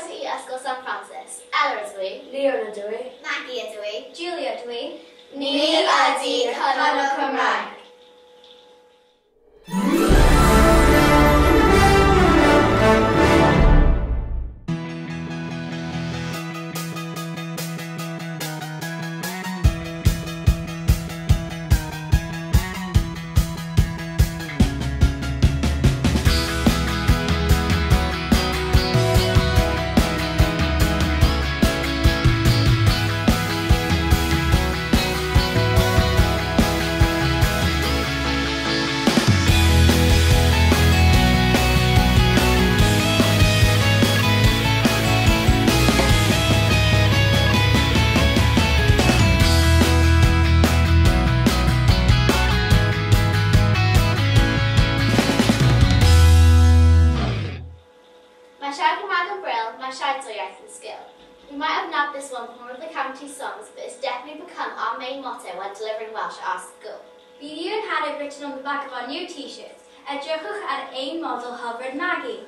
Croeso I Ysgol Sant Ffransis. Ella ydw i. Leon ydw i. Maggie ydw i. Julia ydw i. Ni ydy Cyngor Cymraeg. We might have nabbed this one from one of the county's songs, but it's definitely become our main motto when delivering Welsh at our school. Bydd you and had it written on the back of our new t-shirts. Edrychwch ar ein model hyfryd Maggie.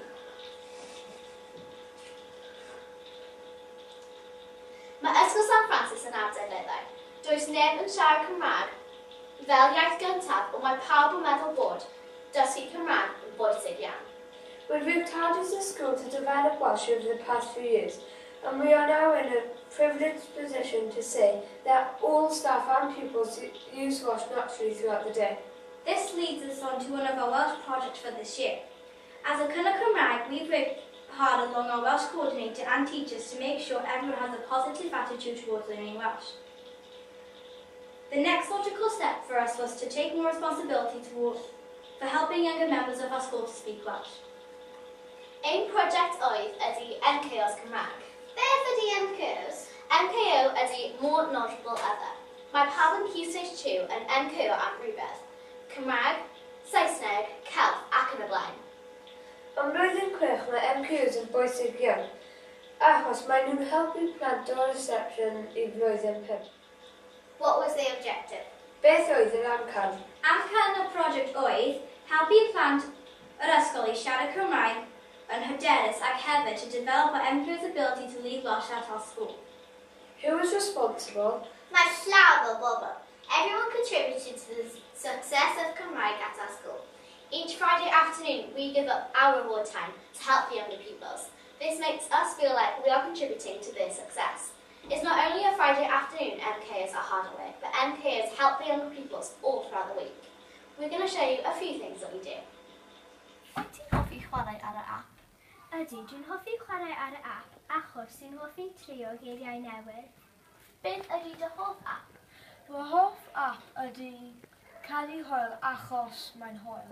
Mae Ysgol Sant Ffransis yn ardeinyddau. Does neb yn siarad Cymraeg fel iaith gyntaf, ond mae pawb yn meddwl bod dysgu Cymraeg yn bwysig iawn. We've worked hard as a school to develop Welsh over the past few years, and we are now in a privileged position to say that all staff and pupils use Welsh naturally throughout the day. This leads us on to one of our Welsh projects for this year. As a Cyngor Cymraeg, we've worked hard along our Welsh coordinator and teachers to make sure everyone has a positive attitude towards learning Welsh. The next logical step for us was to take more responsibility for helping younger members of our school to speak Welsh. Ein prosiect oedd ydy MKO's Cymraeg. Beth ydy MKO's? MKO ydy More Knowledgeable Other. Mae pawb yn Key Stage 2 yn MKO am rhywbeth. Cymraeg, Saesneg, Celf ac yn y blaen. Yn blwyddyn chwech mae MKOs yn bwysig iawn, achos mae nhw'n helpu plant o reception I flwyddyn 5. What was the objective? Beth oedd yr amcan? Amcan y prosiect oedd helpu plant yr ysgol I siarad Cymraeg yn hyderus ac hefyd to develop our MKO's ability to lead Welsh at our school. Who was responsible? Mae llawer o bobl. Everyone contributed to the success of Cymraeg at our school. Each Friday afternoon, we give up our reward time to help the younger pupils. This makes us feel like we are contributing to their success. It's not only a Friday afternoon MKOs are hard at work, but MKOs help the younger pupils all throughout the week. We're going to show you a few things that we do. Ti'n hoffi chwarae ar y app? Ydy, dwi'n hoffi chwarae ar y app achos dwi'n hoffi trio geiriau newydd. Beth ydy dy hoff app? Fy hoff app ydy caru hwyl achos mae'n hwyl.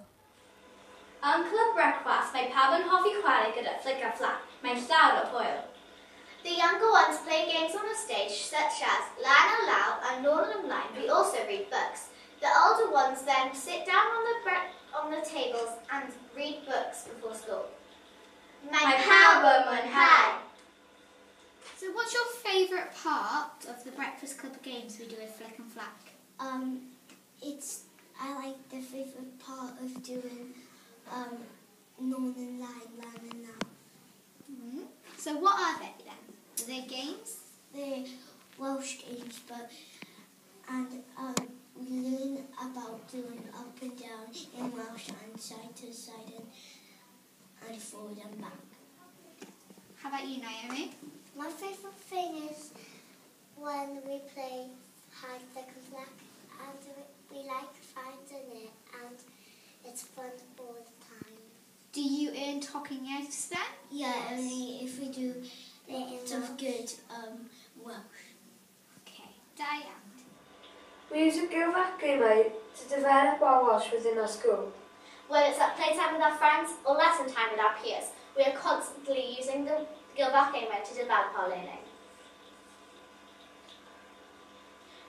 Yn Clwb Brecwast, mae pawb yn hoffi chwarae gyda flic a fflac. Mae'n llawer o hwyl. The younger ones play games on a stage such as Lan and Lao and Nôl and Ymlaen. We also read books. The older ones then sit down on the tables and read books before school. Mae pawb yn mwynhau. So what's your favourite part of the Breakfast Club games we do with Flick and Flack? I like the favourite part of doing Nôl and Lan and Lao. So what are they then? Are they games? They're Welsh games, and we learn about doing up and down in Welsh and side to side and forward and back. How about you, Naomi? My favourite thing is when we play hide, seek and flack, and we like finding it, and it's fun all the time. Do you earn talking outs then? Yeah, only if we do it in good Welsh. Okay, Diane. We use a Gwobrau Shwmae to develop our Welsh within our school. Whether it's at playtime with our friends or lesson time with our peers, we are constantly using the Gwobr Cymraeg to develop our learning.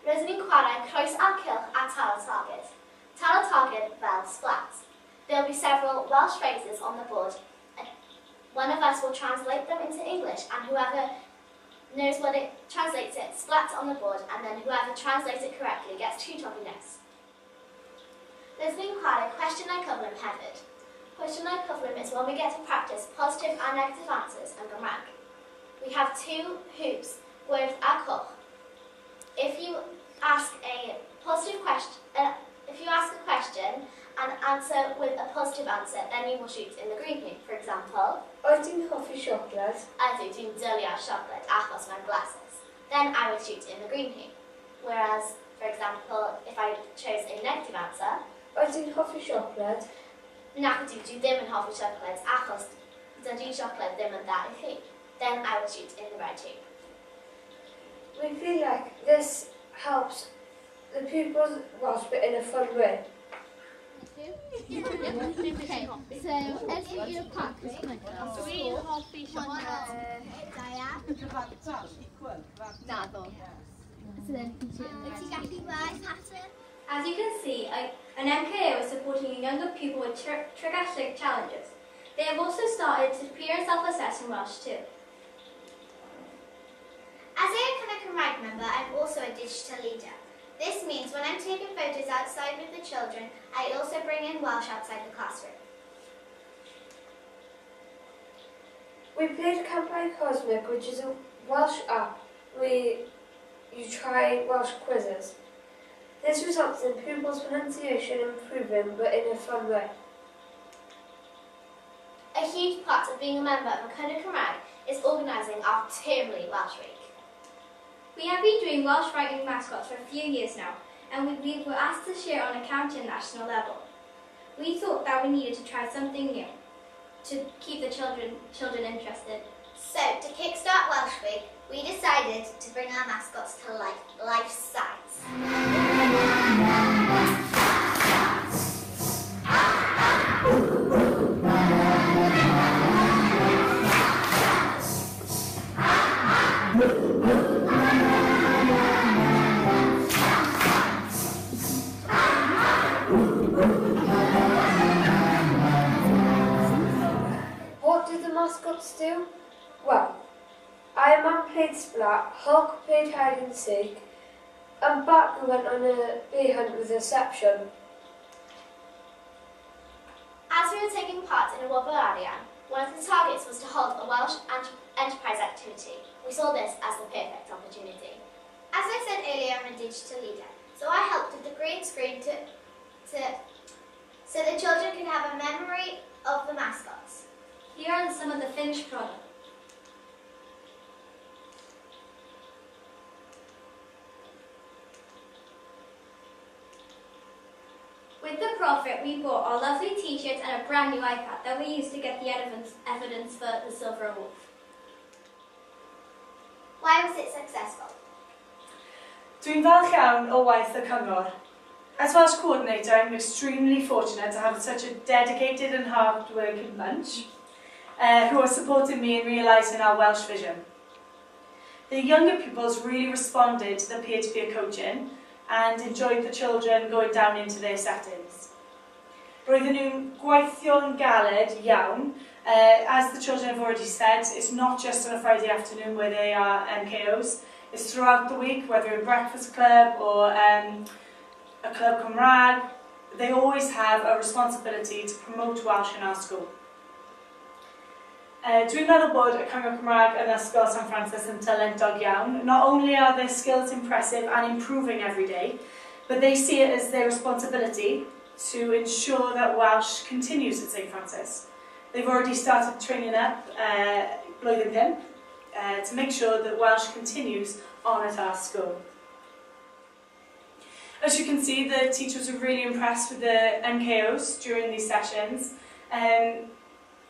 Rydyn ni'n chwarae croes a'r cylch a tal y targed. Tal y targed fel splat. There will be several Welsh phrases on the board. One of us will translate them into English, and whoever knows what it translates it splats on the board, and then whoever translates it correctly gets 2 toffee notes. Rydyn ni'n chwarae cwestiynau cyflym hefyd. Cwestiynau cyflym is when we get to practice positive and negative answers in Gymraeg. we have 2 hoops with a coch. If you ask a question and answer with a positive answer, then you will shoot in the green hoop. For example, Wyt ti'n hoffi siocled? ydw, dwi'n dylio siocled achos mae'n blasus. Then I would shoot in the green hoop. Whereas, for example, if I chose a negative answer, Wyt ti'n hoffi siocled? nac ydw, dwi ddim yn hoffi siocled achos dydy siocled ddim yn dda I chi. Then I would shoot in the red hoop. We feel like this helps the pupils Welsh but in a fun way. Okay, so every year park is good. Dwi'n hoffi siocled. Naddo. So then ti'n gallu rhoi pattern? As you can see, an MKO is supporting a younger pupil with trigastric challenges. They have also started to peer and self-assess in Welsh too. As a Cyngor Cymraeg member, I'm also a digital leader. This means when I'm taking photos outside with the children, I also bring in Welsh outside the classroom. We played Gwobrau Shwmae, which is a Welsh app where you try Welsh quizzes. This results in pupils' pronunciation improving but in a fun way. A huge part of being a member of a Cyngor Cymraeg is organising our termly Welsh Week. We have been doing Welsh writing mascots for a few years now, and we were asked to share on a county and national level. We thought that we needed to try something new to keep the children interested. So, to kickstart Welsh Week, we decided to bring our mascots to life size. What did the mascots do? Well, Iron Man played Splat, Hulk played hide and seek, and Batman went on a bear hunt with Reception. As we were taking part in a Gwobrau Shwmae, one of the targets was to hold a Welsh enterprise activity. We saw this as the perfect opportunity. As I said earlier, I'm a digital leader, so I helped with the green screen so the children could have a memory of the mascots. Here are some of the finished product. With the profit, we bought our lovely t-shirts and a brand new iPad that we used to get the evidence for the Silver Award. Why was it successful? Dwi'n falch iawn o waith y Cyngor. As Welsh coordinator, I'm extremely fortunate to have such a dedicated and hard-working bunch who are supporting me in realising our Welsh vision. The younger pupils really responded to the peer-to-peer coaching and enjoyed the children going down into their settings. Roedden nhw'n gweithio'n galed iawn. As the children have already said, it's not just on a Friday afternoon where they are MKOs. It's throughout the week, whether in breakfast club or a club Cymraeg. They always have a responsibility to promote Welsh in our school. Dwi'n meddwl bod y Cyngor Cymraeg yn Ysgol Sant Ffransis yn talentog iawn. Not only are their skills impressive and improving every day, but they see it as their responsibility to ensure that Welsh continues at St Francis. They've already started training up blwyddyn pump to make sure that Welsh continues on at our school. As you can see, the teachers were really impressed with the MKOs during these sessions.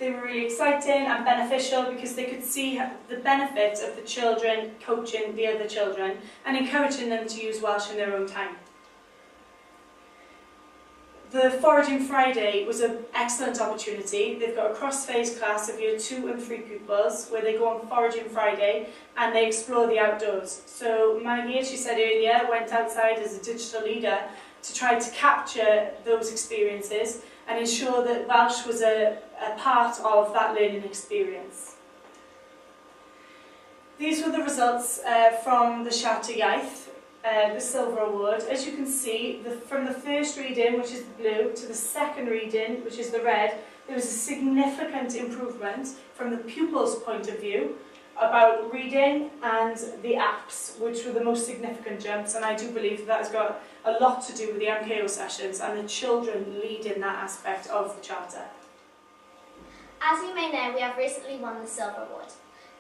They were really exciting and beneficial because they could see the benefits of the children coaching the other children and encouraging them to use Welsh in their own time. The Foraging Friday was an excellent opportunity. They've got a cross-phase class of year 2 and 3 pupils where they go on Foraging Friday and they explore the outdoors. So Maggie, as she said earlier, went outside as a digital leader to try to capture those experiences and ensure that Welsh was a part of that learning experience. These were the results from the Gwobrau Iaith, the Silver Award. As you can see, from the first reading, which is the blue, to the second reading, which is the red, there was a significant improvement from the pupils' point of view, about reading and the apps, which were the most significant jumps, and I do believe that has got a lot to do with the MKO sessions and the children leading that aspect of the Charter. As you may know, we have recently won the Silver Award.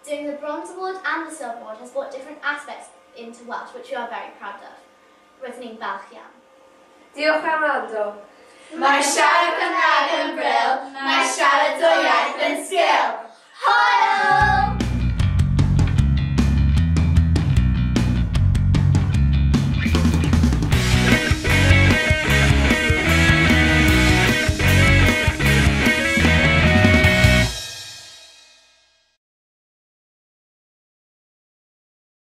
Doing the Bronze Award and the Silver Award has brought different aspects into Welsh, which we are very proud of. Rydyn ni'n falch iawn. Diolch am wrando. Mae siarad Cymraeg yn bril, mae siarad dwy iaith yn sgil. Hwyl!